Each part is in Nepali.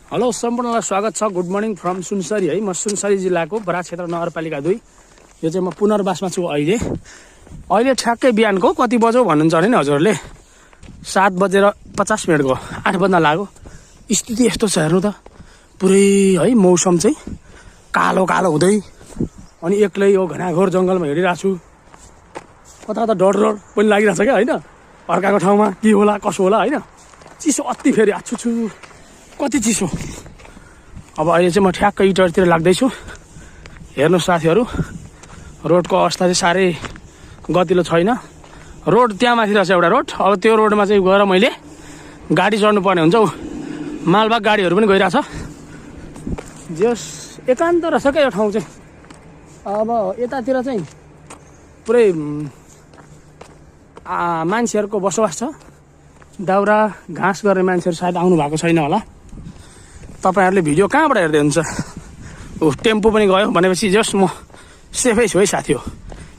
हेलो सम्पूर्णलाई स्वागत छ। गुड मर्निङ फ्रम सुनसरी है। म सुनसरी जिल्लाको बराक क्षेत्र नगरपालिका 2। यो चाहिँ म पुनर्वासमा छु अहिले ठ्याक्कै बिहानको कति बज्यो भन्नुहुन्छ भने नि हजुरहरूले 7:50 को 8 बज्न लाग्यो। स्थिति यस्तो छ हेर्नु त, पुरै है मौसम चाहिँ कालो कालो हुँदै, अनि एक्लै यो घनाघोर जङ्गलमा हिँडिरहेको छु। कता कता डर पनि लागिरहेछ क्या होइन, अर्काको ठाउँमा के होला कसो होला होइन। चिसो अति फेरि आछु कति चिसो। अब अहिले चाहिँ म ठ्याक्कै इटरतिर लाग्दैछु। हेर्नु साथीहरू, रोडको अवस्था चाहिँ साह्रै गतिलो छैन। रोड त्यहाँ माथि रहेछ एउटा रोड, अब त्यो रोडमा चाहिँ गएर मैले गाडी चढ्नु पर्ने हुन्छ। मालबाग गाडीहरू पनि गइरहेछ। जस एकान्त रहेछ क्या यो ठाउँ चाहिँ। अब यतातिर चाहिँ पुरै मान्छेहरूको बसोबास छ। दाउरा घाँस गर्ने मान्छेहरू सायद आउनु भएको छैन होला। तपाईँहरूले भिडियो कहाँबाट हेर्दै हुन्छ? टेम्पो पनि गयो भनेपछि जस म सेफै छु है साथी हो।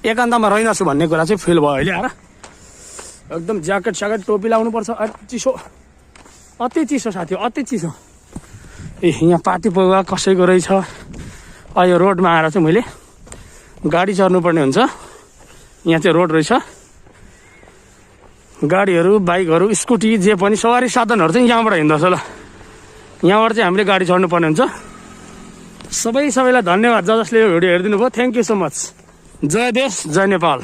एकान्तमा रहेनछु भन्ने कुरा चाहिँ फिल भयो अहिले। आएर एकदम ज्याकेट स्याकेट टोपी लाउनु पर्छ। चिसो अति चिसो साथी हो, अति चिसो। यहाँ पार्टी प्रोग्राम कसैको रहेछ। यो रोडमा आएर चाहिँ मैले गाडी चढ्नु पर्ने हुन्छ। यहाँ चाहिँ रोड रहेछ। गाडीहरू बाइकहरू स्कुटी जे पनि सवारी साधनहरू चाहिँ यहाँबाट हिँड्दछ। ल यहाँबाट चाहिँ हामीले गाडी चढ्नु पर्ने हुन्छ। सबैलाई धन्यवाद जसले यो भिडियो हेरिदिनु भयो। Thank you so much. जय देश जय नेपाल।